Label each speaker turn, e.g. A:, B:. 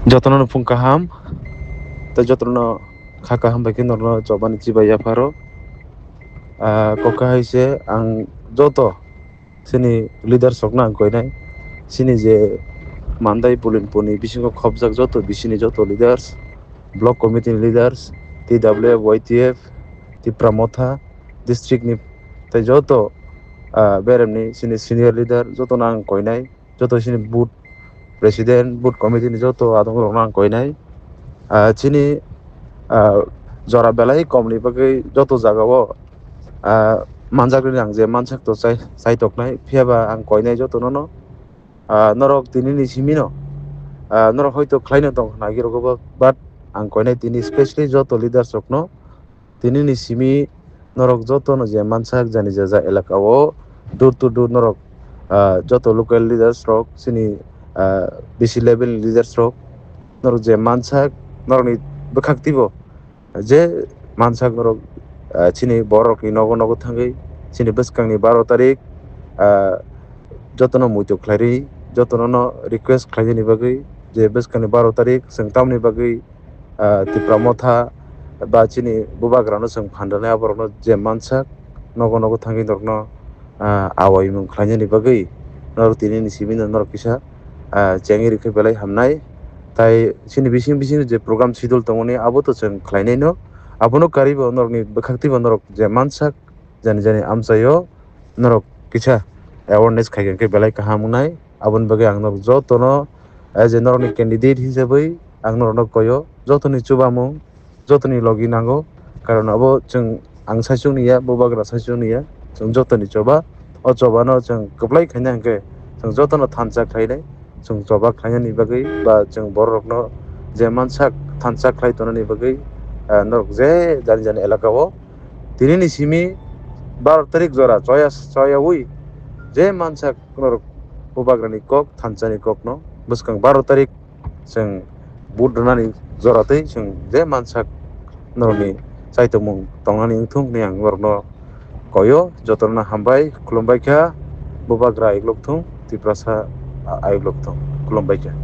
A: Jotono pung kaham, ta jotono khakaham bai norno chobani chibaya pharo. Koka haise ang joto sini leader sokna ang koinai sini je mandai pulin puni bisingo khobjak joto bisini joto leaders block committee leaders TWF YTF ti pramotha district ni tai joto beremni sini senior leader joto nang koinai joto sini boot president boot committee ni joto adong nang koinai sini jora belai komni bagai joto jagao manjagri ang je mansak to sai toknai phiaba ang koinai joto no norok tinini simino norok hoito khlaino tong nagirogo but ang koinai tini especially joto leaders rokno tinini simi norok joto no je mansak jani jaja elakao dur to dur norok joto local leaders rok sini BC level leaders rok norok je mansak norok ni bekhaktibo je mansak norok sini borok ni nogo nogo thangai sini bwskang ni 12 tarik jotono muitu khlairi jotono no request khlaini bagui je bwskang ni 12 tarik sengtamni bagui ti pramotha ba chini bubagrano seng phandane aborno je mansak nogo nogo thangi norno awai mung khlaini bagui norok tinini simino norok kisa chengi rikhe belai hamnai tai sini bising bising je program schedule tongoni abo to seng khlainai no abono karibo norokni bekhaktibo norok je mansak jani jani amchayo norok kisa awareness khaigen ke belai kaham nai abon bagai ang norok jotono as a norokni candidate hisabai ang norok koyo jotoni chubamung jotoni logi nango karon abo chung ang saisung niya bubagra saisung niya chung jotoni choba o chobano chung kublai khaina ke chung jotono thansa khainai chung choba khainani bagai ba chung borokno je mansak thansa khlai tonani bagai norok je jani jani elakao tinini simi 12 tarik jora choyawi je mansak norok bubagrani kok thansani kok no bwskang 12 tarik जों बुट रनानि जरातै जों जे मानसाक नरनि साइतमung tongani ungthung ni ang warno koyo jotorna hambai khulumbai kha bubagra iglokthung tiprasa aiglokthung khulumbai kha